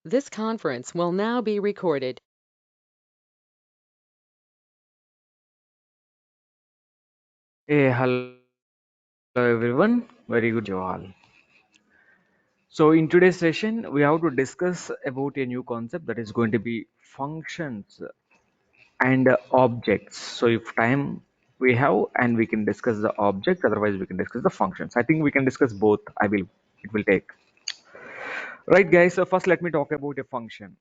This conference will now be recorded. Hey, hello everyone. Very good you all. So in today's session, we have to discuss about a new concept that is going to be functions and objects. So if time we have, and we can discuss the object, otherwise we can discuss the functions. I think we can discuss both. It will take. Right, guys. So first, let me talk about a function.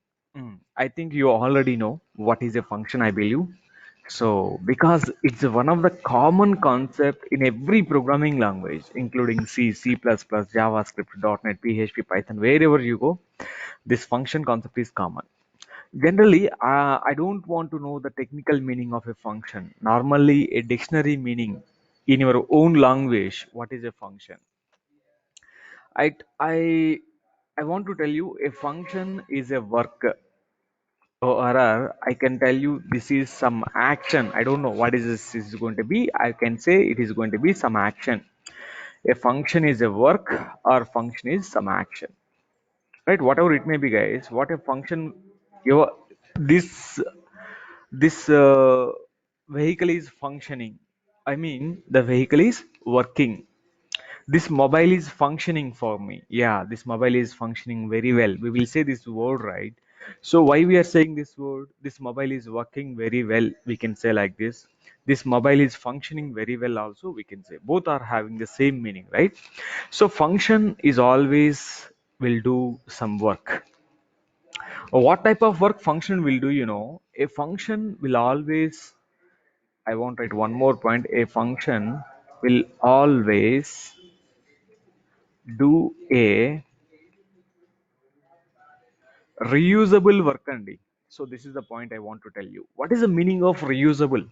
I think you already know what is a function, I believe. So, because it's one of the common concept in every programming language, including C, C++, JavaScript, .NET, PHP, Python, wherever you go, this function concept is common. Generally, I don't want to know the technical meaning of a function. Normally, a dictionary meaning in your own language, what is a function? I, I, I want to tell you a function is a work. Or I can tell you this is some action. I don't know what is this is going to be. I can say it is going to be some action. A function is a work or function is some action. Right? Whatever it may be, guys. What a function your this this vehicle is functioning. I mean the vehicle is working. This mobile is functioning for me. Yeah, this mobile is functioning very well. We will say this word, right? So why we are saying this word? This mobile is working very well, we can say like this mobile is functioning very well also, we can say. Both are having the same meaning, right? So function is always will do some work. What type of work function will do? A function will always, I want to write one more point. A function will always do a reusable work only. So this is the point I want to tell you. What is the meaning of reusable?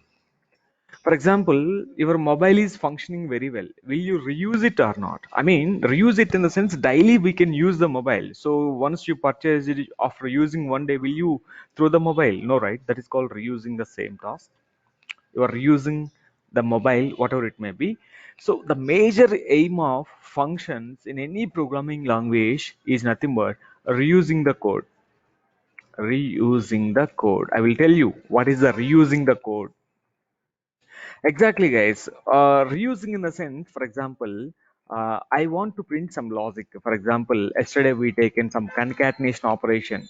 For example, your mobile is functioning very well. Will you reuse it or not? I mean, reuse it in the sense daily we can use the mobile. So once you purchase it, after using one day, will you throw the mobile? No, right? That is called reusing the same task. You are reusing the mobile, whatever it may be. So the major aim of functions in any programming language is nothing but reusing the code. Reusing the code. I will tell you what is the reusing the code. Exactly, guys. Reusing in the sense, for example, I want to print some logic. For example, yesterday we taken some concatenation operation.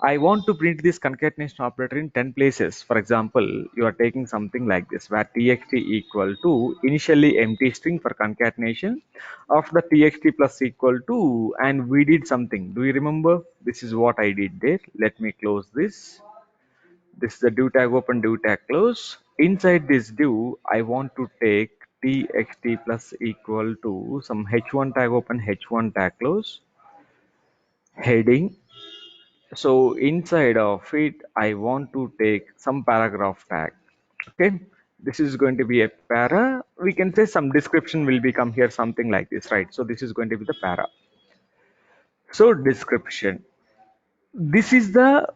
I want to print this concatenation operator in 10 places. For example, you are taking something like this, where txt equal to initially empty string for concatenation of the txt plus equal to, and we did something. Do you remember? This is what I did there. Let me close this. This is the div tag open, div tag close. Inside this div, I want to take txt plus equal to some h1 tag open, h1 tag close, heading. So inside of it, I want to take some paragraph tag. Okay, this is going to be a para. We can say some description will become here, something like this, right? So this is going to be the para. So description. This is the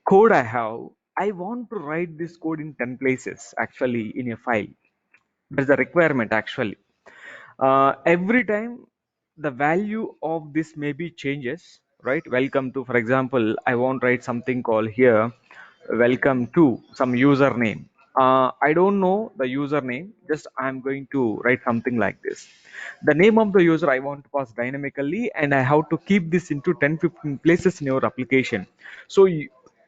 code I have. I want to write this code in 10 places actually in a file. There's a requirement actually. Every time the value of this maybe changes, right? Welcome to, for example, I want to write something called here, welcome to some username. I don't know the username, just I'm going to write something like this. The name of the user I want to pass dynamically, and I have to keep this into 10-15 places in your application. So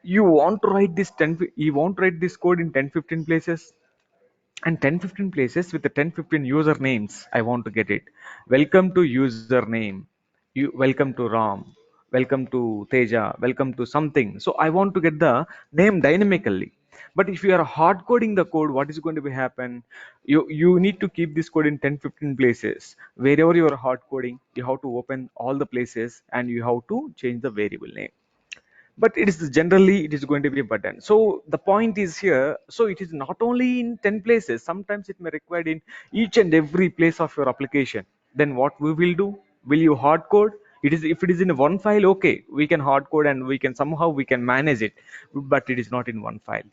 you want to write this 10, you want to write this code in 10-15 places, and 10-15 places with the 10-15 usernames. I want to get it. Welcome to username, you welcome to Ram, welcome to Teja, welcome to something. So I want to get the name dynamically. But if you are hard coding the code, what is going to be happen? You need to keep this code in 10-15 places. Wherever you are hard coding, you have to open all the places and you have to change the variable name. But it is generally it is going to be a button. So the point is here, so it is not only in 10 places, sometimes it may required in each and every place of your application. Then what we will do? Will you hard code it? Is if it is in one file, okay, we can hard code and we can somehow we can manage it. But it is not in one file,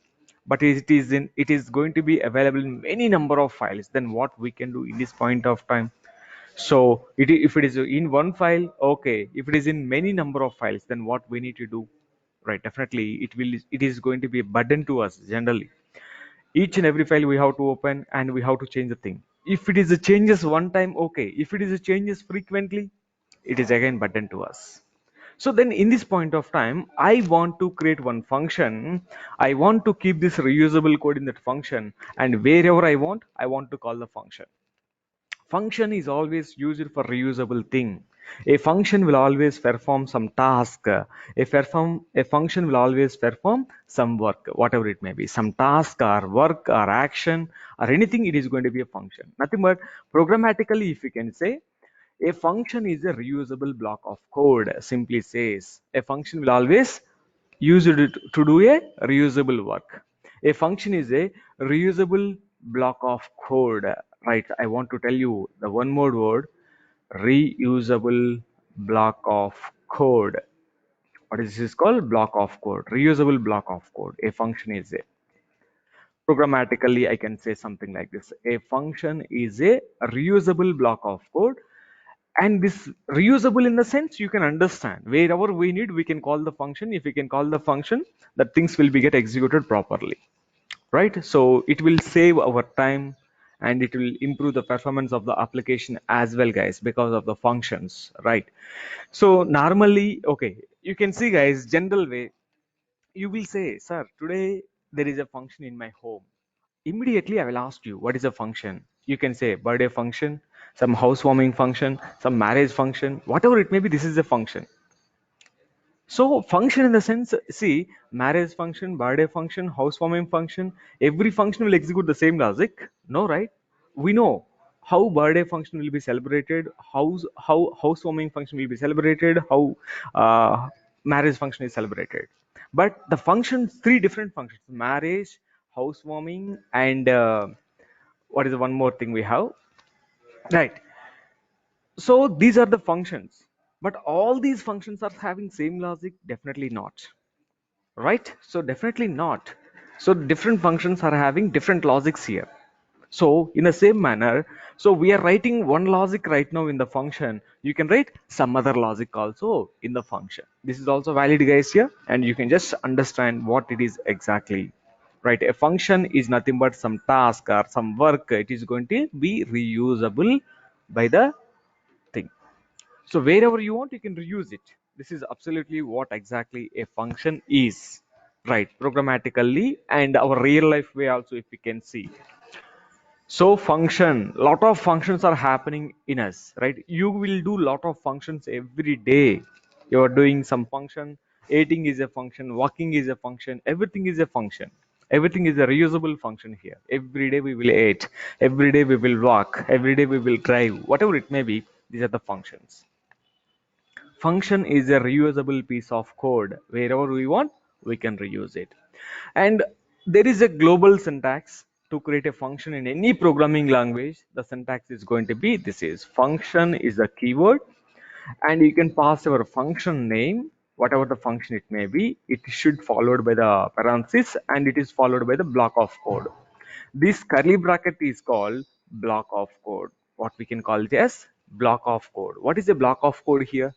but it is going to be available in many number of files. Then what we can do in this point of time? So if it is in one file, okay. If it is in many number of files, then what we need to do, right? Definitely it is going to be a burden to us generally. Each and every file we have to open and we have to change the thing. If it is a changes one time, okay. If it is a changes frequently, it is again burden to us. So then in this point of time, I want to create one function. I want to keep this reusable code in that function, and wherever I want to call the function. Function is always used for reusable thing. A function will always perform some task. A function will always perform some work, whatever it may be, some task or work or action or anything. It is going to be a function, nothing but programmatically, if you can say, a function is a reusable block of code. Simply says a function will always use it to do a reusable work. A function is a reusable block of code, right? I want to tell you the one more word: reusable block of code. What is this called? Block of code. Reusable block of code. A function is a, programmatically I can say something like this: a function is a reusable block of code. And this reusable in the sense, you can understand, wherever we need we can call the function. If we can call the function, that things will be get executed properly, right? So it will save our time, and it will improve the performance of the application as well, guys, because of the functions, right? So normally, okay, you can see, guys, general way, you will say, sir, today there is a function in my home. Immediately I will ask you, what is a function? You can say birthday function, some housewarming function, some marriage function, whatever it may be, this is a function. So function in the sense, see, marriage function, birthday function, housewarming function, every function will execute the same logic. No, right? We know how birthday function will be celebrated, how housewarming function will be celebrated, how marriage function is celebrated. But the functions, three different functions: marriage, housewarming, and what is the one more thing we have? Right. So these are the functions. But all these functions are having same logic? Definitely not, right? So definitely not. So different functions are having different logics here. So in the same manner, so we are writing one logic right now in the function, you can write some other logic also in the function. This is also valid, guys, here, and you can just understand what it is exactly, right? A function is nothing but some task or some work. It is going to be reusable by the thing. So wherever you want, you can reuse it. This is absolutely what exactly a function is, right? Programmatically and our real life way also, if we can see. So function, lot of functions are happening in us, right? You will do lot of functions every day. You are doing some function. Eating is a function. Walking is a function. Everything is a function. Everything is a reusable function here. Every day we will eat. Every day we will walk. Every day we will drive. Whatever it may be, these are the functions. Function is a reusable piece of code. Wherever we want, we can reuse it. And there is a global syntax to create a function in any programming language. The syntax is going to be, this is function is a keyword, and you can pass your function name, whatever the function it may be. It should followed by the parenthesis, and it is followed by the block of code. This curly bracket is called block of code. What we can call it as block of code. What is a block of code here?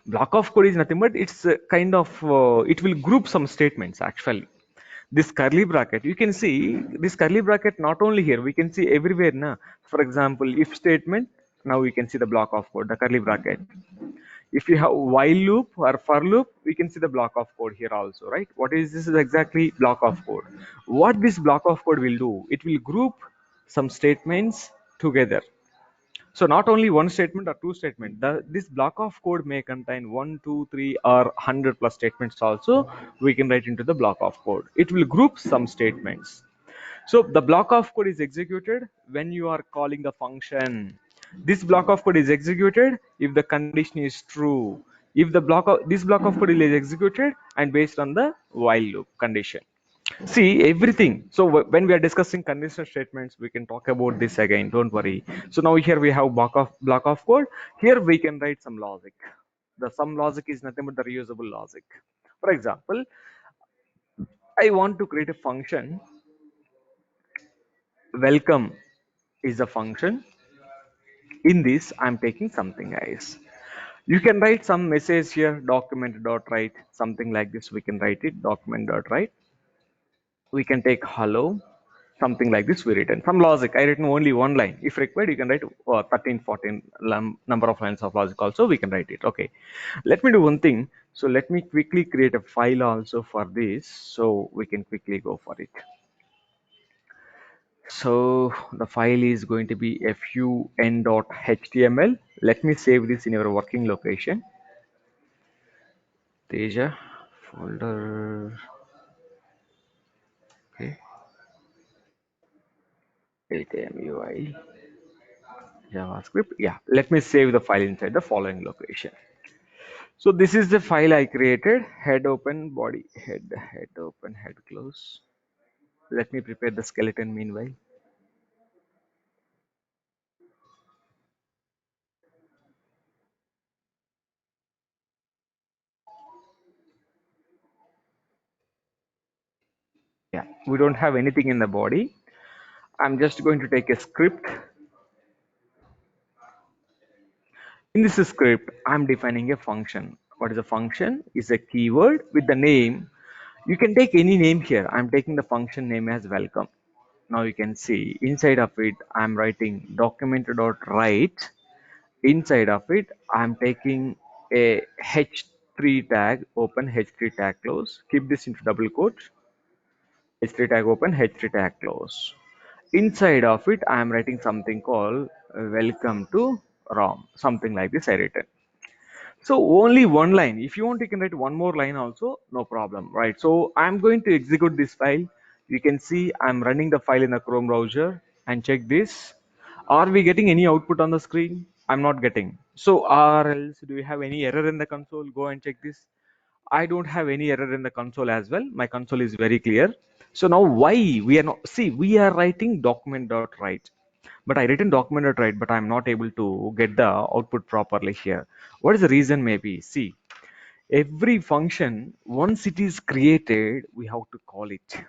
Block of code is nothing but it's kind of it will group some statements actually. This curly bracket, you can see this curly bracket not only here, we can see everywhere now. For example, if statement, now we can see the block of code, the curly bracket. If you have while loop or for loop, we can see the block of code here also, right? What is this? Is exactly block of code. What this block of code will do, it will group some statements together. So not only one statement or two statement, this block of code may contain one, two, three, or 100 plus statements also. We can write into the block of code. It will group some statements. So the block of code is executed when you are calling the function. This block of code is executed if the condition is true. If the this block of code is executed and based on the while loop condition. See everything. So when we are discussing conditional statements, we can talk about this again. Don't worry. So now here we have block of code. Here we can write some logic. The some logic is nothing but the reusable logic. For example, I want to create a function. Welcome is a function. In this, I'm taking something, guys. You can write some message here, document dot write, something like this. We can write it, document dot write. We can take hello, something like this. We written some logic. I written only one line. If required, you can write 13, 14 number of lines of logic also. We can write it. Okay. Let me do one thing. So let me quickly create a file also for this. So we can quickly go for it. So the file is going to be fun.html. Let me save this in your working location. Teja folder. Okay. HTML JavaScript. Yeah. Let me save the file inside the following location. So this is the file I created. Head open, body, head open, head close. Let me prepare the skeleton meanwhile. Yeah, we don't have anything in the body. I'm just going to take a script. In this script, I'm defining a function. What is a function? Is a keyword with the name. You can take any name here. I'm taking the function name as welcome. Now you can see inside of it, I'm writing document.write. Inside of it, I'm taking a h3 tag open, h3 tag close. Keep this into double quote. h3 tag open, h3 tag close. Inside of it, I am writing something called welcome to ROM, something like this I written. So only one line. If you want, you can write one more line also, no problem, right? So I'm going to execute this file. You can see I'm running the file in the Chrome browser and check this. Are we getting any output on the screen? I'm not getting. So or else, do you have any error in the console? Go and check this. I don't have any error in the console as well. My console is very clear. So now why we are not, see, we are writing document.write, but I written document.write, but I'm not able to get the output properly here. What is the reason? Maybe see, every function, once it is created, we have to call it.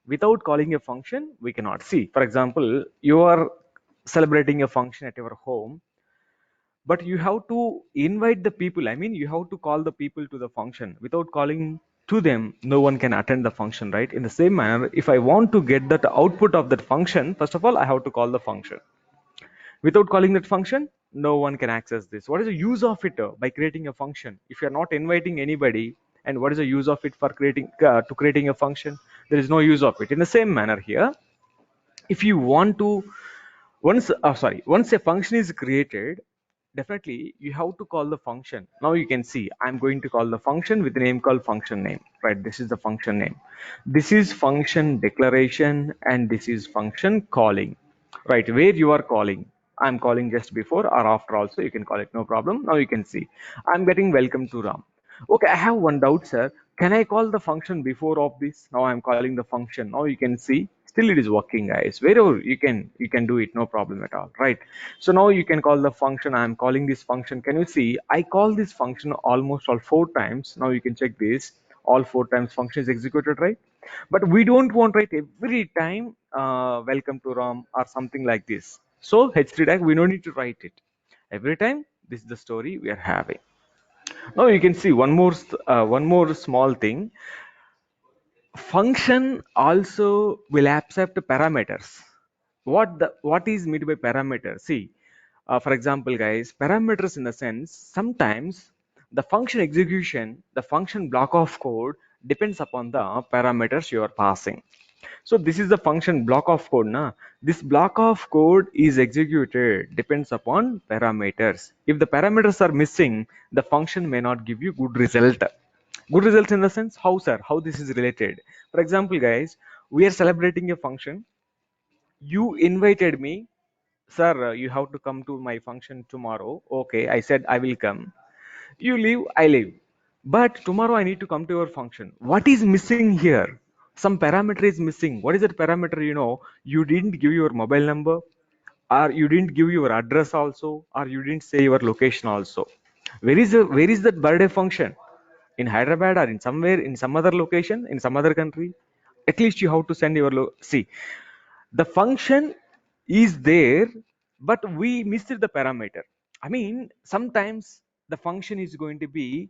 Without calling a function, we cannot see. For example, you are celebrating a function at your home, but you have to invite the people. I mean, you have to call the people to the function. Without calling to them, no one can attend the function, right? In the same manner, if I want to get that output of that function, first of all, I have to call the function. Without calling that function, no one can access this. What is the use of it by creating a function if you're not inviting anybody? And what is the use of it for creating a function? There is no use of it. In the same manner here, if you want to, once a function is created, definitely you have to call the function. Now you can see I'm going to call the function with a name called function name, right? This is the function name. This is function declaration, and this is function calling, right? Where you are calling, I'm calling just before or after also, you can call it, no problem. Now you can see I'm getting welcome to Ram. Okay, I have one doubt, sir. Can I call the function before of this? Now I'm calling the function. Now you can see still it is working, guys. Wherever you can do it, no problem at all, right? So now you can call the function. I'm calling this function. Can you see I call this function almost all 4 times. Now you can check this. All 4 times function is executed, right? But we don't want, right, every time welcome to Ram or something like this. So h3 tag, we don't need to write it every time. This is the story we are having. Now you can see one more small thing. Function also will accept parameters. What is meant by parameters? See, for example, guys, parameters in the sense sometimes the function execution, the function block of code depends upon the parameters you are passing. So this is the function block of code. Na? This block of code is executed depends upon parameters. If the parameters are missing, the function may not give you good result. Good results in the sense, how, sir? How this is related? For example, guys, we are celebrating a function. You invited me, sir. You have to come to my function tomorrow. Okay, I said I will come. You leave, I leave. But tomorrow I need to come to your function. What is missing here? Some parameter is missing. What is that parameter? You didn't give your mobile number, or you didn't give your address also, or you didn't say your location also. Where is that birthday function? In Hyderabad or in somewhere in some other location in some other country? At least you have to send your see. The function is there but we missed the parameter. I mean, sometimes the function is going to be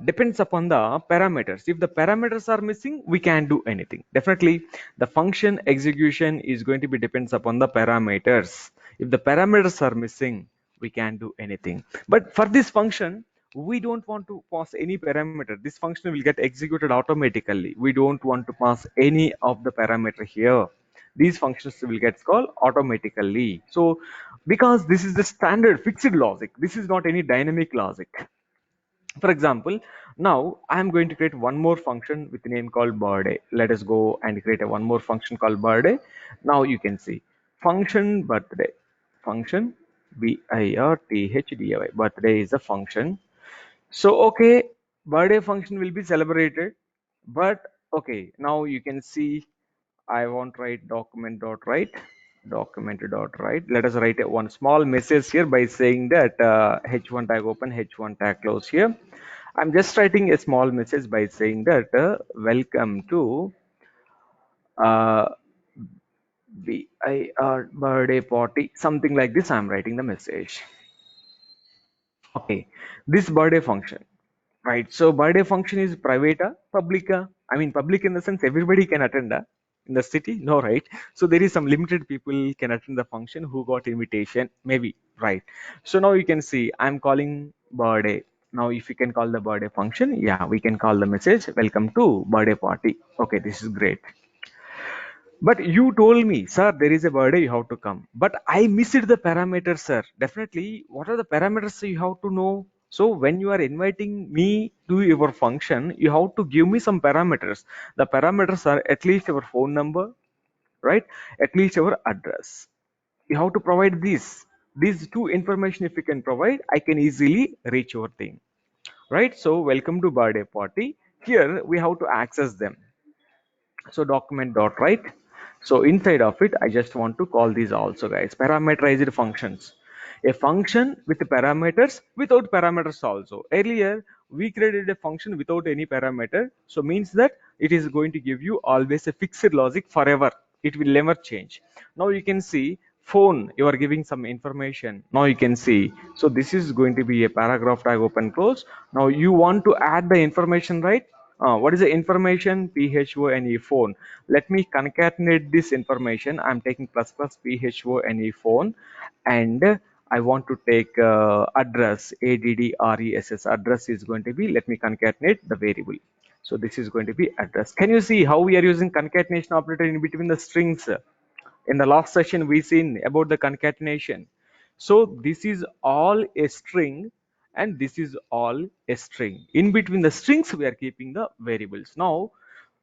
depends upon the parameters. If the parameters are missing, we can't do anything. Definitely, the function execution is going to be depends upon the parameters. If the parameters are missing, we can't do anything. But for this function, we don't want to pass any parameter. This function will get executed automatically. We don't want to pass any of the parameter here. These functions will get called automatically. So because this is the standard fixed logic, this is not any dynamic logic. For example, now I am going to create one more function with a name called birthday. Let us go and create a one more function called birthday. Now you can see function birthday, function birthday. Birthday is a function. So okay, birthday function will be celebrated, but okay, now you can see I want write document dot write. Let us write one small message here by saying that h1 tag open, h1 tag close here. I'm just writing a small message by saying that welcome to uh, birthday party, something like this. I'm writing the message. Okay, this birthday function. Right. So birthday function is private, public. I mean, public in the sense everybody can attend in the city. No, right. So there is some limited people can attend the function who got invitation. Maybe right. So now you can see I'm calling birthday. Now, if you can call the birthday function, yeah, we can call the message welcome to birthday party. Okay, this is great. But you told me, sir, there is a birthday, you have to come. But I missed the parameters, sir. Definitely, what are the parameters you have to know? So when you are inviting me to your function, you have to give me some parameters. The parameters are at least your phone number, right? At least your address. You have to provide these. These two information, if you can provide, I can easily reach your thing, right? So welcome to birthday party. Here we have to access them. So document dot write. So inside of it, I just want to call these also, guys, parameterized functions. A function with parameters, without parameters also. Earlier we created a function without any parameter, so means that it is going to give you always a fixed logic forever. It will never change. Now you can see phone, you are giving some information. Now you can see, so this is going to be a paragraph tag open close. Now you want to add the information, right? What is the information? phone phone. Let me concatenate this information. I'm taking plus plus phone, and I want to take address, address. Address is going to be, let me concatenate the variable. So this is going to be address. Can you see how we are using concatenation operator in between the strings? In the last session we seen about the concatenation. So this is all a string and this is all a string. In between the strings we are keeping the variables. Now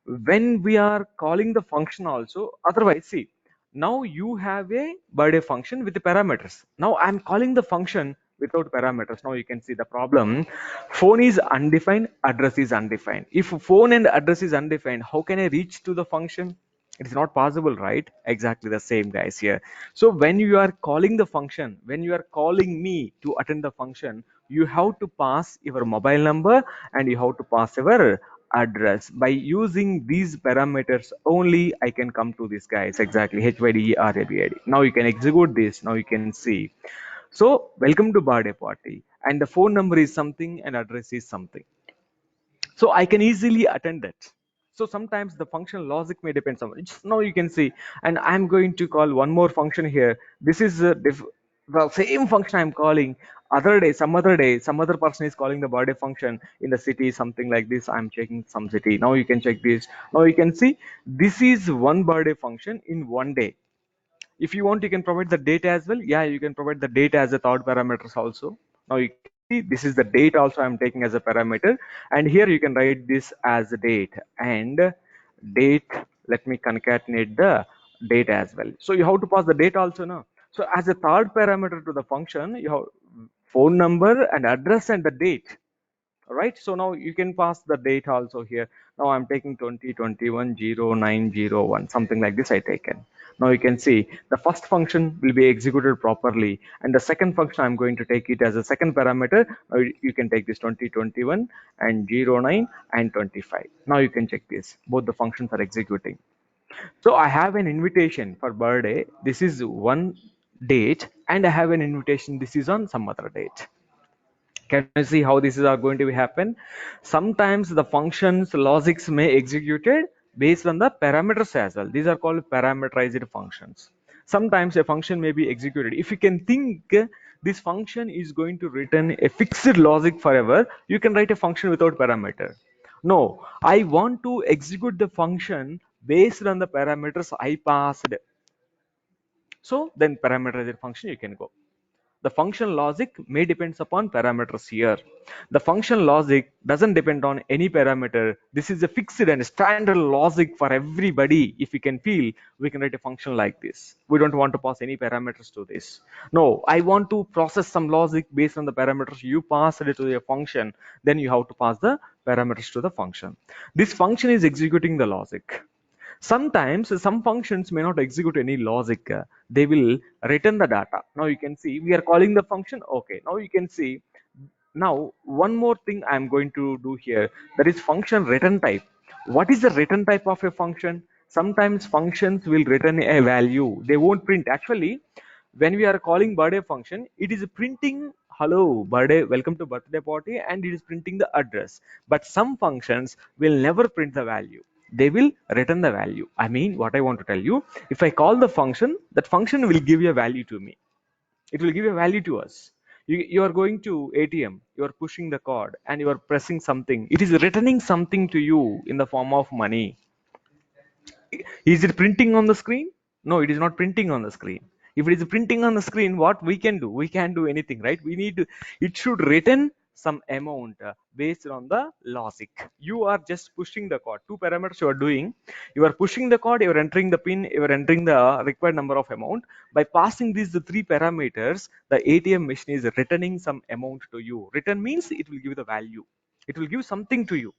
when we are calling the function also, otherwise see, now you have a birthday function with the parameters. Now I'm calling the function without parameters. Now you can see the problem. Phone is undefined, address is undefined. If phone and address is undefined, how can I reach to the function? It's not possible, right? Exactly the same, guys, here. So when you are calling the function, when you are calling me to attend the function, you have to pass your mobile number and you have to pass your address. By using these parameters only, I can come to this, guys. Exactly, HYDE. Now you can execute this. Now you can see. So welcome to birthday party, and the phone number is something and address is something, so I can easily attend it. So sometimes the function logic may depend on it. Now you can see, and I'm going to call one more function here. This is the same function I'm calling. Other day, some other person is calling the birthday function in the city, something like this. I'm checking some city. Now you can check this. Now you can see this is one birthday function in one day. If you want, you can provide the date as well. Yeah, you can provide the date as a third parameters also. Now you can see this is the date also I'm taking as a parameter, and here you can write this as a date and date. Let me concatenate the date as well. So you have to pass the date also now. So as a third parameter to the function, you have phone number and address and the date. Right, so now you can pass the date also here. Now I'm taking 2021 something like this I taken. Now you can see the first function will be executed properly, and the second function I'm going to take it as a second parameter. Now you can take this 2021 and 09 and 25. Now you can check this, both the functions are executing. So I have an invitation for birthday. This is one date, and I have an invitation. This is on some other date. Can you see how this is are going to be happen? Sometimes the functions logics may executed based on the parameters as well. These are called parameterized functions. Sometimes a function may be executed. If you can think this function is going to return a fixed logic forever, you can write a function without parameter. No, I want to execute the function based on the parameters I passed. So then parameterized function you can go. The function logic may depends upon parameters here. The function logic doesn't depend on any parameter. This is a fixed and standard logic for everybody. If we can feel, we can write a function like this. We don't want to pass any parameters to this. No, I want to process some logic based on the parameters you pass it to a function. Then you have to pass the parameters to the function. This function is executing the logic. Sometimes some functions may not execute any logic. They will return the data. Now you can see we are calling the function. Okay, now you can see. Now one more thing I'm going to do here, that is function return type. What is the return type of a function? Sometimes functions will return a value. They won't print. Actually, when we are calling birthday function, it is printing hello birthday, welcome to birthday party, and it is printing the address. But some functions will never print the value. They will return the value. I mean, what I want to tell you, if I call the function, that function will give a value to me. It will give a value to us. You are going to ATM, you are pushing the card, and you are pressing something. It is returning something to you in the form of money. Is it printing on the screen? No, it is not printing on the screen. If it is printing on the screen, what we can do? We can't do anything, right? We need to, it should return some amount based on the logic. You are just pushing the code. Two parameters you are doing. You are pushing the code, you are entering the pin, you are entering the required number of amount. By passing these the three parameters, the ATM machine is returning some amount to you. Return means it will give the value. It will give something to you.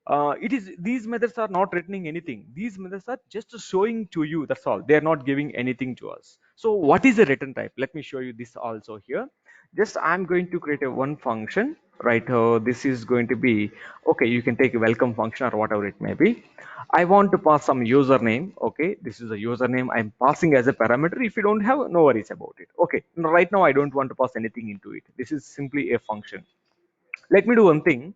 It is, these methods are not returning anything. These methods are just showing to you, that's all. They are not giving anything to us. So what is the return type? Let me show you this also here. Just I'm going to create a one function, right? This is going to be, okay, you can take a welcome function or whatever it may be. I want to pass some username. Okay, this is a username I'm passing as a parameter. If you don't have, no worries about it. Okay, right now I don't want to pass anything into it. This is simply a function. Let me do one thing.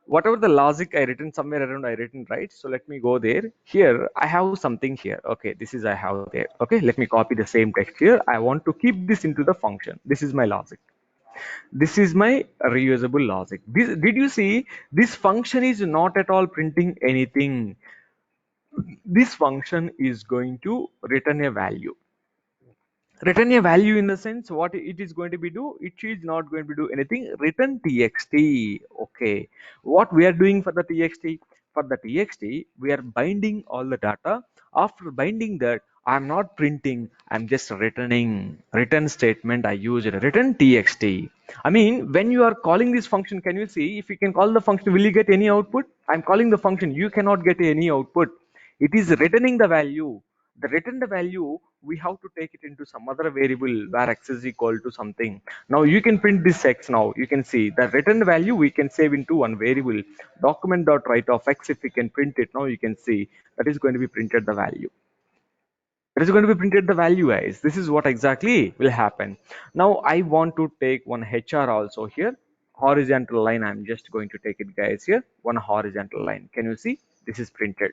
Whatever the logic I written somewhere around, I written, right? So let me go there. Here I have something here. Okay, this is I have there. Okay, let me copy the same text here. I want to keep this into the function. This is my logic. This is my reusable logic. This, did you see, this function is not at all printing anything. This function is going to return a value. Return a value in the sense, what it is going to be do, it is not going to do anything. Return txt. Okay, what we are doing for the txt, for the txt we are binding all the data. After binding that, I'm not printing, I'm just returning. Return statement I use return txt. I mean, when you are calling this function, can you see, if you can call the function, will you get any output? I'm calling the function, you cannot get any output. It is returning the value. The return the value, we have to take it into some other variable where x is equal to something. Now you can print this x. Now you can see the return value we can save into one variable, document dot write of x. If we can print it, now you can see that is going to be printed the value. It is going to be printed the value, guys. This is what exactly will happen. Now I want to take one hr also here. Horizontal line, I'm just going to take it, guys, here. One horizontal line. Can you see this is printed?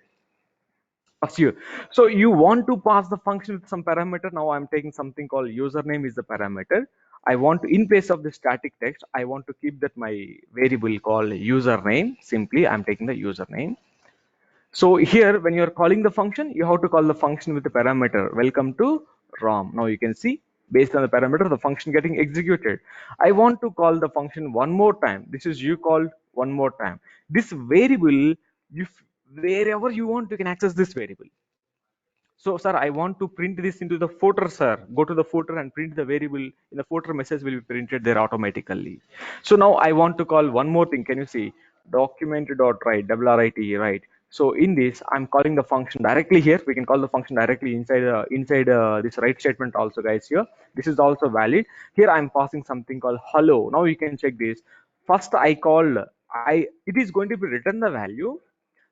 Of you. So you want to pass the function with some parameter. Now I'm taking something called username is the parameter. I want to, in place of the static text, I want to keep that my variable called username. Simply I'm taking the username. So here when you're calling the function, you have to call the function with the parameter welcome to rom. Now you can see, based on the parameter, the function getting executed. I want to call the function one more time. This is you called one more time. This variable, if wherever you want, you can access this variable. So sir, I want to print this into the footer, sir. Go to the footer and print the variable. In the footer, message will be printed there automatically. So now I want to call one more thing. Can you see? Document dot write, WRITE, right? So in this, I'm calling the function directly here. We can call the function directly inside this write statement also, guys. Here, this is also valid. Here I'm passing something called hello. Now you can check this. First I called, it is going to be return the value.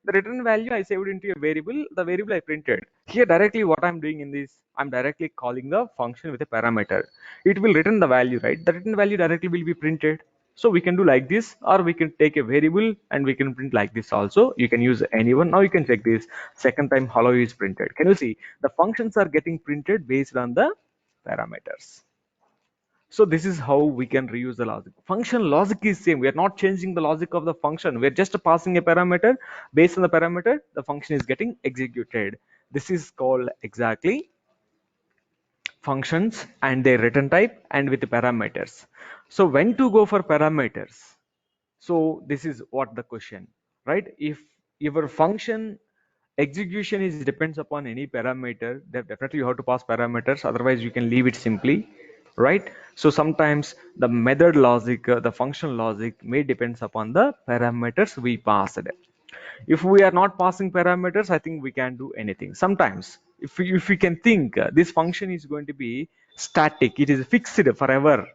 The return value I saved into a variable, the variable I printed. Here directly what I'm doing in this, I'm directly calling the function with a parameter. It will return the value, right? The return value directly will be printed. So we can do like this, or we can take a variable and we can print like this also. You can use anyone. Now you can check this. Second time hello is printed. Can you see the functions are getting printed based on the parameters? So this is how we can reuse the logic. Function logic is same. We are not changing the logic of the function. We are just passing a parameter. Based on the parameter, the function is getting executed. This is called exactly functions and their return type and with the parameters. So when to go for parameters? So this is what the question, right? If your function execution is depends upon any parameter, then definitely you have to pass parameters. Otherwise, you can leave it simply, right? So sometimes the method logic, the function logic may depends upon the parameters we passed. If we are not passing parameters, I think we can do anything. Sometimes if we can think this function is going to be static, it is fixed forever,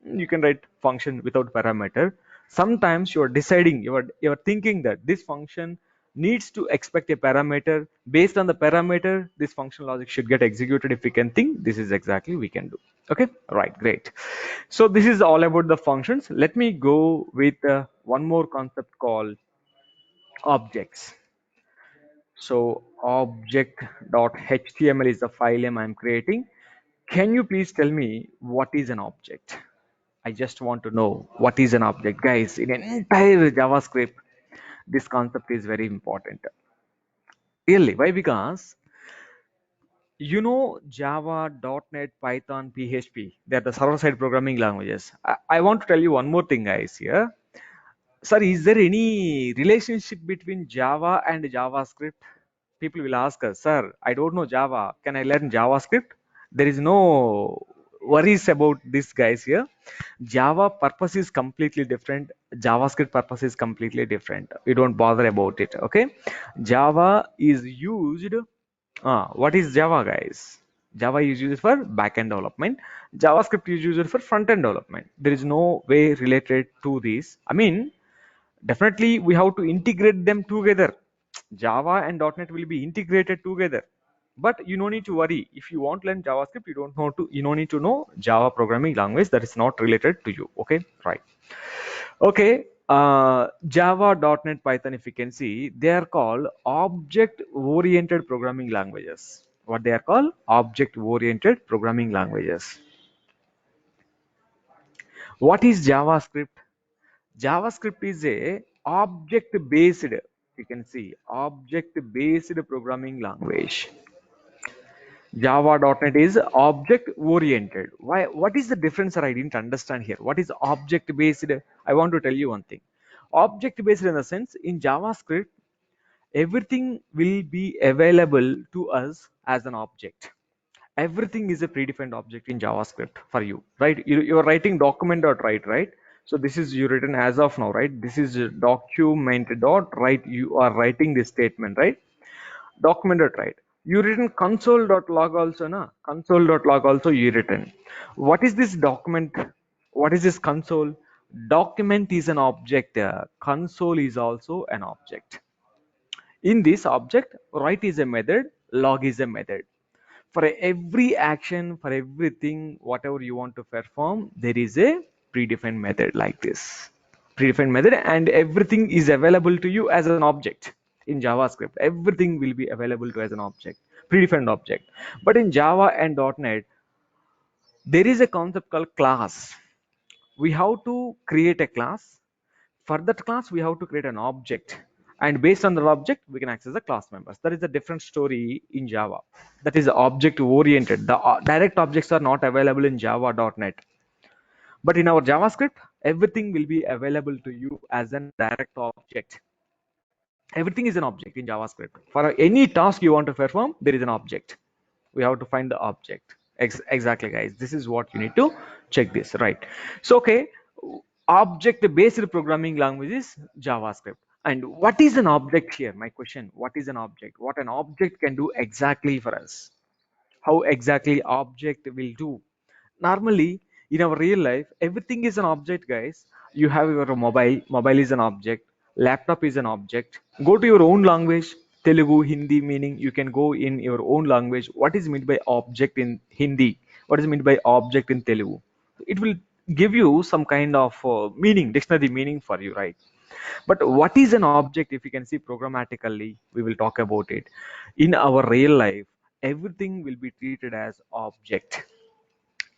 you can write function without parameter. Sometimes you are deciding, you are thinking that this function needs to expect a parameter. Based on the parameter, this function logic should get executed. If we can think, this is exactly we can do. Okay, right, great. So this is all about the functions. Let me go with one more concept called objects. So object.html is the file name I'm creating. Can you please tell me what is an object? I just want to know what is an object. Guys, in an entire JavaScript, this concept is very important. Really, why? Because Java, .NET, Python, PHP, they are the server-side programming languages. I want to tell you one more thing, guys, here. Sir, is there any relationship between Java and JavaScript? People will ask us, sir, I don't know Java. Can I learn JavaScript? There is no worries about this, guys, here. Java purpose is completely different. JavaScript purpose is completely different. You don't bother about it, okay? Java is used. What is Java, guys? Java is used for backend development. JavaScript is used for front-end development. There is no way related to this. I mean, definitely we have to integrate them together. Java and .NET will be integrated together. But you don't need to worry. If you want to learn JavaScript, you don't need to know Java programming language that is not related to you. Okay, right. Okay. Java, .NET, Python, if you can see, they are called object-oriented programming languages. What they are called? Object-oriented programming languages. What is JavaScript? JavaScript is a object-based, you can see, object-based programming language. Java.NET is object-oriented. Why? What is the difference, sir? I didn't understand here. What is object-based? I want to tell you one thing. Object-based in the sense, in JavaScript, everything will be available to us as an object. Everything is a predefined object in JavaScript for you, right? You're writing document.write, right? So this is you written as of now, right? This is document.write. You are writing this statement, right? Document.write. You written console.log also, na? Console.log also you written. What is this document? What is this console? Document is an object. Console is also an object. In this object, write is a method, log is a method. For every action, for everything, whatever you want to perform, there is a predefined method like this. Predefined method, and everything is available to you as an object. In JavaScript, everything will be available to as an object, predefined object. But in Java and .NET, there is a concept called class. We have to create a class. For that class, we have to create an object, and based on the object we can access the class members. That is a different story in Java. That is object oriented. The direct objects are not available in Java.NET, but in our JavaScript, everything will be available to you as a direct object. Everything is an object in JavaScript. For any task you want to perform, there is an object. We have to find the object. Exactly, guys, this is what you need to check this, right? So okay, object based programming language is JavaScript. And what is an object here? My question, what is an object? What an object can do exactly for us? How exactly object will do? Normally, in our real life, everything is an object, guys. You have your mobile is an object. Laptop is an object. Go to your own language, Telugu, Hindi, meaning you can go in your own language. What is meant by object in Hindi? What is meant by object in Telugu? It will give you some kind of meaning, dictionary meaning for you, right? But what is an object? If you can see programmatically, we will talk about it. In our real life, everything will be treated as object.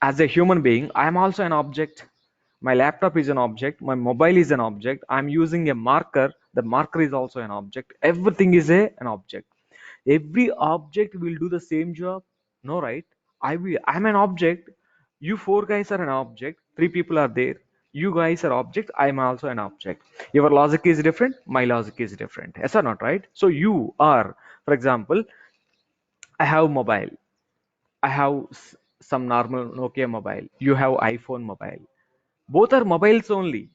As a human being, I am also an object. My laptop is an object, my mobile is an object, I'm using a marker, the marker is also an object. Everything is an object. Every object will do the same job? No, right? I'm an object. You four guys are an object, three people are there. You guys are object, I'm also an object. Your logic is different, my logic is different, yes or not, right? So you are, for example, I have mobile, I have some normal Nokia mobile, you have iPhone mobile. Both are mobiles only.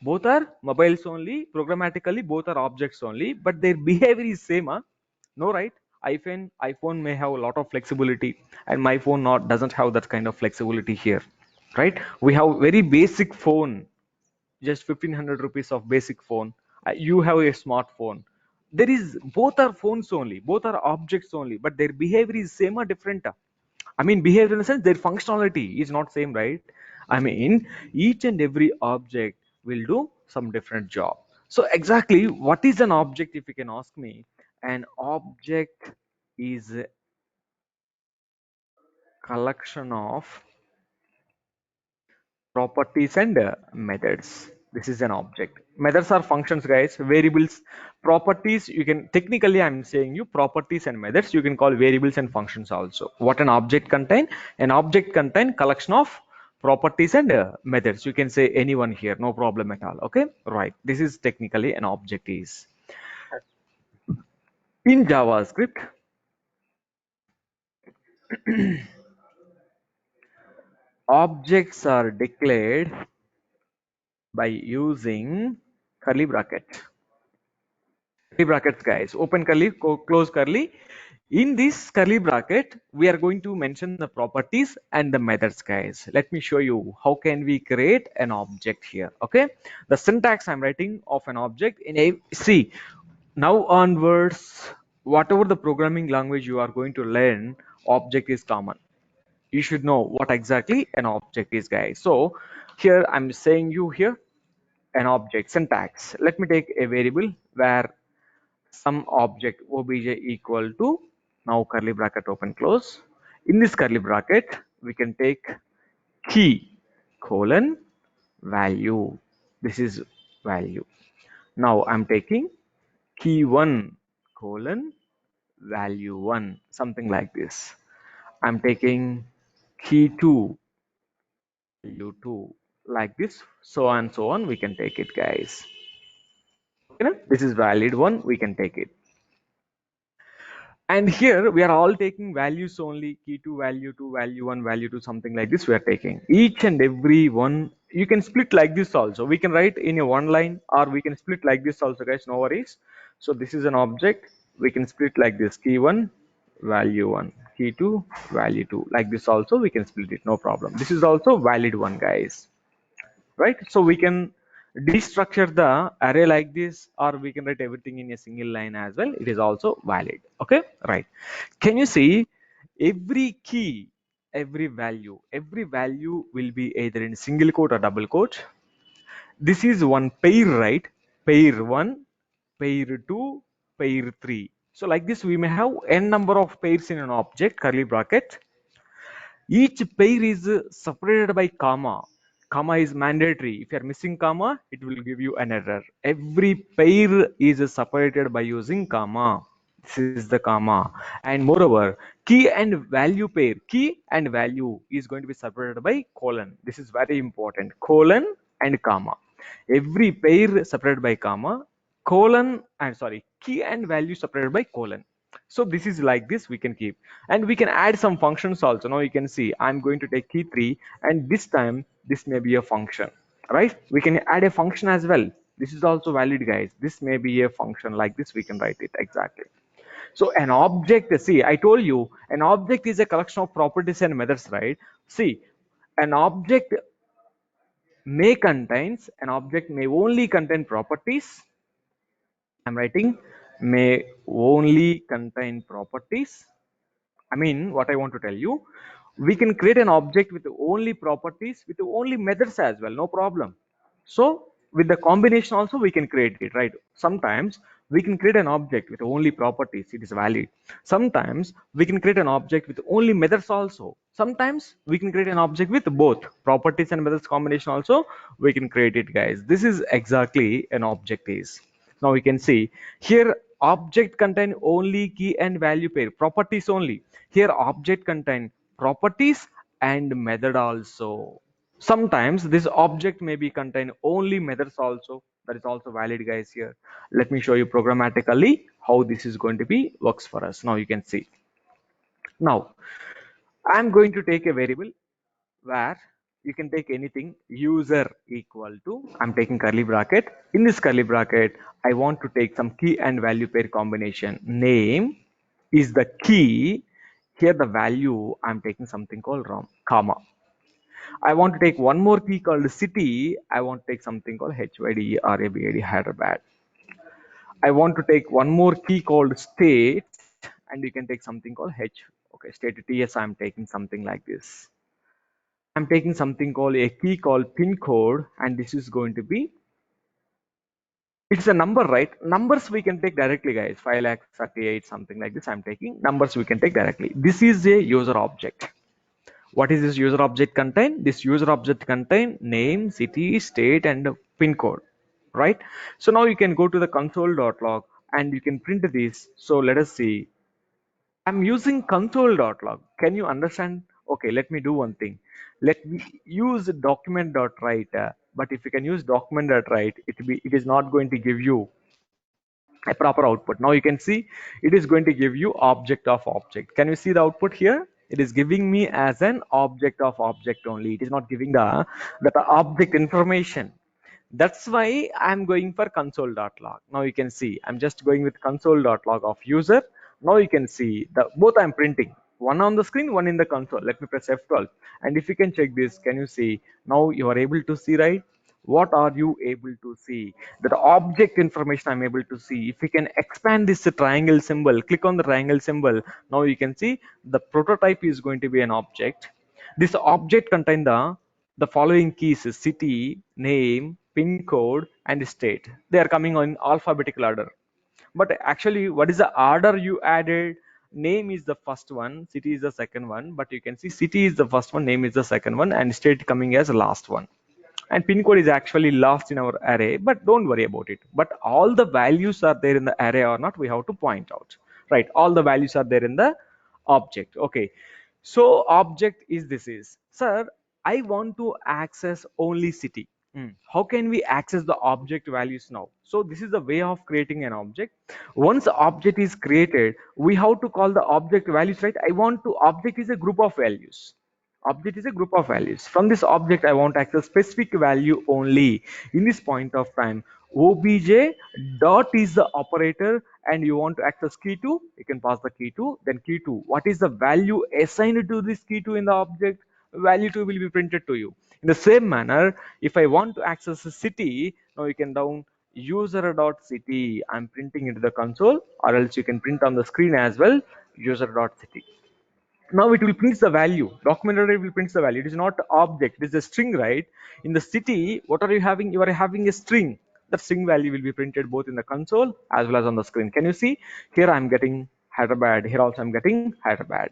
Both are mobiles only. Programmatically, both are objects only, but their behavior is same. Huh? No, right? iPhone may have a lot of flexibility, and my phone not doesn't have that kind of flexibility here, right? We have very basic phone, just 1500 rupees of basic phone. You have a smartphone. There is both are phones only, both are objects only, but their behavior is same or different. I mean, behavior in the sense their functionality is not same, right? I mean, each and every object will do some different job. So exactly what is an object, if you can ask me? An object is a collection of properties and methods. This is an object. Methods are functions, guys. Variables, properties, you can technically, I'm saying you properties and methods, you can call variables and functions also. What an object contain? An object contain collection of properties and methods. You can say anyone here, no problem at all. Okay, right? This is technically an object is. In JavaScript, objects are declared by using curly bracket. Curly brackets, guys, open curly, close curly. In this curly bracket, we are going to mention the properties and the methods, guys. Let me show you how can we create an object here. Okay, the syntax I'm writing of an object in a, see, now onwards, whatever the programming language you are going to learn, object is common. You should know what exactly an object is, guys. So here I'm saying you here an object syntax. Let me take a variable where some object obj equal to, now curly bracket open close. In this curly bracket we can take key colon value. This is value. Now I'm taking key 1 colon value 1, something like this. I'm taking key 2 value 2, like this, so on so on we can take it, guys. Okay, this is valid one, we can take it. And here we are all taking values only, key to value 2, value 1, value 2, something like this we are taking each and every one. You can split like this also, we can write in a one line, or we can split like this also, guys, no worries. So this is an object, we can split like this, key 1 value 1, key 2 value 2, like this also we can split it, no problem. This is also valid one, guys, right? So we can destructure the array like this, or we can write everything in a single line as well, it is also valid. Okay, right? Can you see every key, every value will be either in single quote or double quote. This is one pair, right? Pair 1, pair 2, pair 3. So like this we may have n number of pairs in an object, curly bracket. Each pair is separated by comma. Comma is mandatory. If you are missing comma, it will give you an error. Every pair is separated by using comma. This is the comma. And moreover, key and value pair, key and value is going to be separated by colon. This is very important. Colon and comma. Every pair separated by comma, colon, and sorry, key and value separated by colon. So this is like this we can keep, and we can add some functions also. Now you can see I'm going to take key 3, and this time this may be a function, right? We can add a function as well. This is also valid, guys. This may be a function, like this we can write it exactly. So an object, see, I told you an object is a collection of properties and methods, right? See, an object may contains, an object may only contain properties I'm writing may only contain properties. I mean, what I want to tell you, we can create an object with only properties, with only methods as well, no problem. So with the combination also we can create it, right? Sometimes we can create an object with only properties, it is valid. Sometimes we can create an object with only methods also. Sometimes we can create an object with both properties and methods combination also, we can create it, guys. This is exactly an object is. Now we can see here object contain only key and value pair, properties only. Here object contain properties and method also. Sometimes this object may be contain only methods also. That is also valid, guys. Here let me show you programmatically how this is going to be works for us. Now you can see. Now I'm going to take a variable where you can take anything user equal to, I'm taking curly bracket. In this curly bracket I want to take some key and value pair combination. Name is the key. Here the value I'm taking something called rom comma. I want to take one more key called city. I want to take something called HYD RABAD Hyderabad. I want to take one more key called state, and you can take something called H. Okay, state TS. I'm taking something like this. I'm taking something called a key called pin code, and this is going to be, it's a number, right? Numbers we can take directly, guys. 5 lakh 38 something like this. I'm taking numbers we can take directly. This is a user object. What is this user object contain? This user object contain name, city, state, and pin code, right? So now you can go to the console.log and you can print this. So let us see. I'm using console.log. Can you understand? Okay, let me do one thing. Let me use document.write. But if you can use document.write, it is not going to give you a proper output. Now you can see it is going to give you object of object. Can you see the output here? It is giving me as an object of object only. It is not giving the object information. That's why I'm going for console.log. Now you can see I'm just going with console.log of user. Now you can see the both I'm printing, one on the screen, one in the console. Let me press F12, and if you can check this, can you see now you are able to see, right? What are you able to see? The object information I'm able to see. If you can expand this triangle symbol, click on the triangle symbol. Now you can see the prototype is going to be an object. This object contain the following keys: city, name, pin code, and state. They are coming in alphabetical order. But actually, what is the order you added? Name is the first one, city is the second one. But you can see city is the first one, name is the second one, and state coming as the last one. And pin code is actually lost in our array, but don't worry about it. But all the values are there in the array or not, we have to point out, right? All the values are there in the object. Okay, so object is this is, sir, I want to access only city. How can we access the object values now? So this is the way of creating an object. Once the object is created, we have to call the object values, right? I want to, object is a group of values. Object is a group of values. From this object I want to access specific value only. In this point of time, obj dot is the operator, and you want to access key 2, you can pass the key 2, then key 2, what is the value assigned to this key 2 in the object? Value 2 will be printed to you. In the same manner, if I want to access a city, now you can down user dot city. I'm printing into the console, or else you can print on the screen as well, user dot city. Now it will print the value. Document array will print the value. It is not object, it is a string, right? In the city, what are you having? You are having a string. That string value will be printed both in the console as well as on the screen. Can you see? Here I'm getting Hyderabad. Here also I'm getting Hyderabad,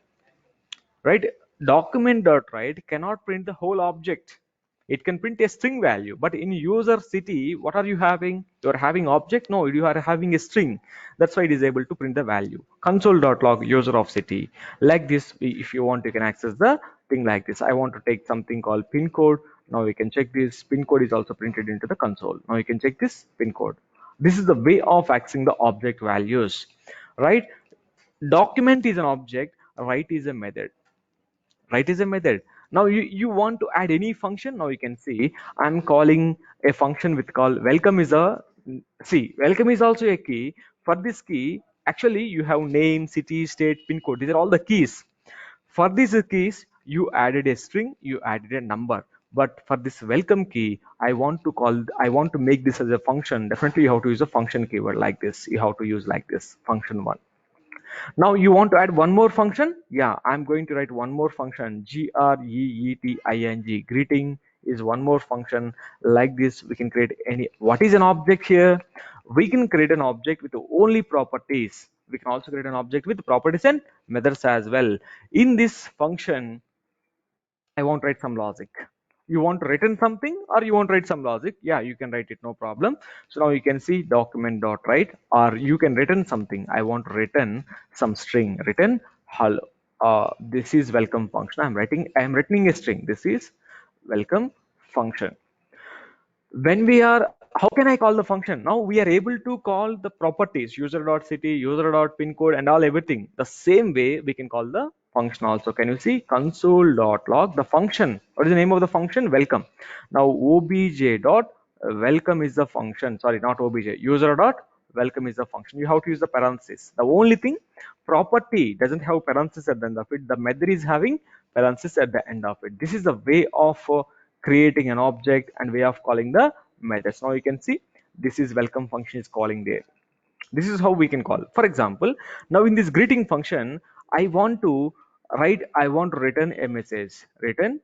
right? Document.write cannot print the whole object. It can print a string value, but in user city, what are you having? You are having object? No, you are having a string. That's why it is able to print the value. Console.log user of city. Like this, if you want, you can access the thing like this. I want to take something called pin code. Now you can check this. Pin code is also printed into the console. Now you can check this pin code. This is the way of accessing the object values, right? Document is an object, write is a method. Write is a method. Now you want to add any function. Now you can see I'm calling a function with call welcome is a, see, welcome is also a key. For this key, actually you have name, city, state, pin code. These are all the keys. For these keys, you added a string, you added a number. But for this welcome key, I want to make this as a function. Definitely you have to use a function keyword like this. You have to use like this, function one. Now you want to add one more function? Yeah, I'm going to write one more function, greeting. Greeting is one more function. Like this, we can create any, what is an object here? We can create an object with only properties. We can also create an object with properties and methods as well. In this function, I want to write some logic. You want to return something or you want to write some logic? Yeah, you can write it, no problem. So now you can see document dot write, or you can return something. I want to return some string. Return hello. This is welcome function. I'm returning a string. This is welcome function. When we are, how can I call the function? Now we are able to call the properties, user.city, user.pin code, and all everything. The same way we can call the function also. Can you see console.log the function? What is the name of the function? Welcome. Now obj.welcome is the function. Sorry, not obj. User.welcome is the function. You have to use the parenthesis. The only thing, property doesn't have parenthesis at the end of it. The method is having parenthesis at the end of it. This is the way of creating an object and way of calling the methods. Now you can see this is welcome function is calling there. This is how we can call. For example, now in this greeting function, I want to return a message. Return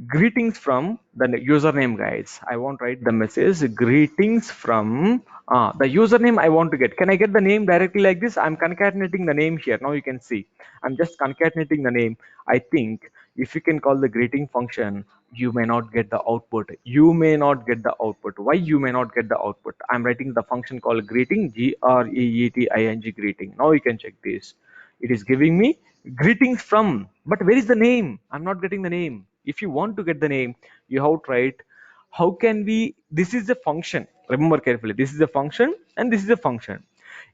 greetings from the username, guys. I want to write the message greetings from the username I want to get. Can I get the name directly like this? I'm concatenating the name here. Now you can see I'm just concatenating the name. I think if you can call the greeting function, you may not get the output. You may not get the output. Why you may not get the output? I'm writing the function called greeting, greeting. Greeting. Now you can check this. It is giving me greetings from, but where is the name? I'm not getting the name. If you want to get the name, you have to write, how can we, this is a function. Remember carefully, this is a function and this is a function.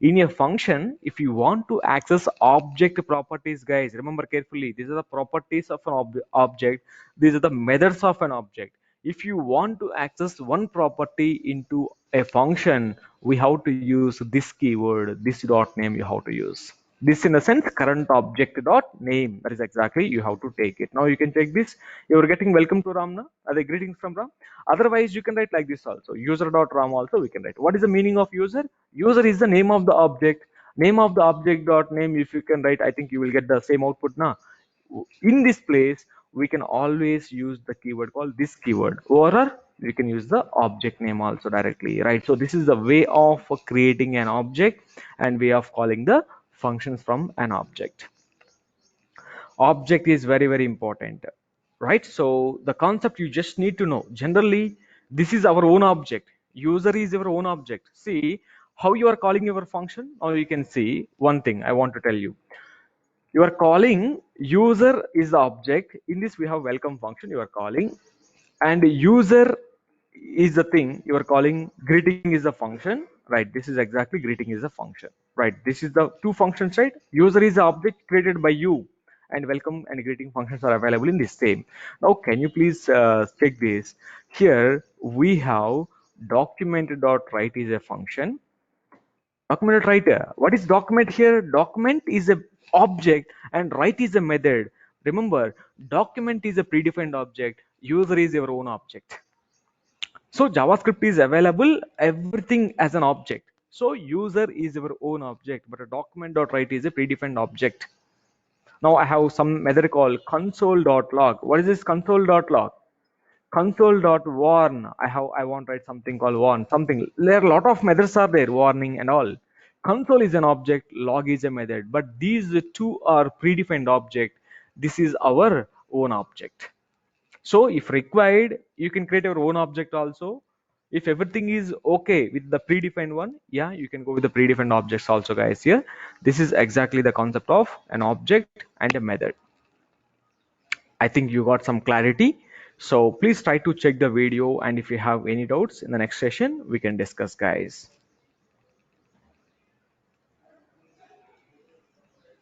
In a function, if you want to access object properties, guys, remember carefully, these are the properties of an object. These are the methods of an object. If you want to access one property into a function, we have to use this keyword, this dot name you have to use. This in a sense, current object dot name. That is exactly you have to take it. Now you can take this. You are getting welcome to Ramna. Are they greetings from Ram? Otherwise, you can write like this also. User dot Ram also we can write. What is the meaning of user? User is the name of the object. Name of the object dot name. If you can write, I think you will get the same output now. In this place, we can always use the keyword called this keyword, or we can use the object name also directly, right? So this is the way of creating an object and way of calling the functions from an object. Object is very, very important, right? So the concept you just need to know. Generally, this is our own object. User is your own object. See how you are calling your function, or you can see one thing I want to tell you. You are calling user is the object. In this we have welcome function you are calling, and user is the thing you are calling. Greeting is the function, right? This is exactly greeting is a function, right? This is the two functions, right? User is the object created by you, and welcome and greeting functions are available in this same. Now can you please check this? Here we have document.write is a function. Document writer. What is document here? Document is a object and write is a method. Remember, document is a predefined object. User is your own object. So JavaScript is available everything as an object. So user is your own object, but a document.write is a predefined object. Now I have some method called console.log. What is this console.log? Console.warn. I want to write something called warn. Something. There are a lot of methods are there, warning and all. Console is an object, log is a method, but these two are predefined object. This is our own object. So if required, you can create your own object also. If everything is okay with the predefined one, yeah, you can go with the predefined objects also, guys. Here, this is exactly the concept of an object and a method. I think you got some clarity. So please try to check the video, and if you have any doubts in the next session, we can discuss, guys.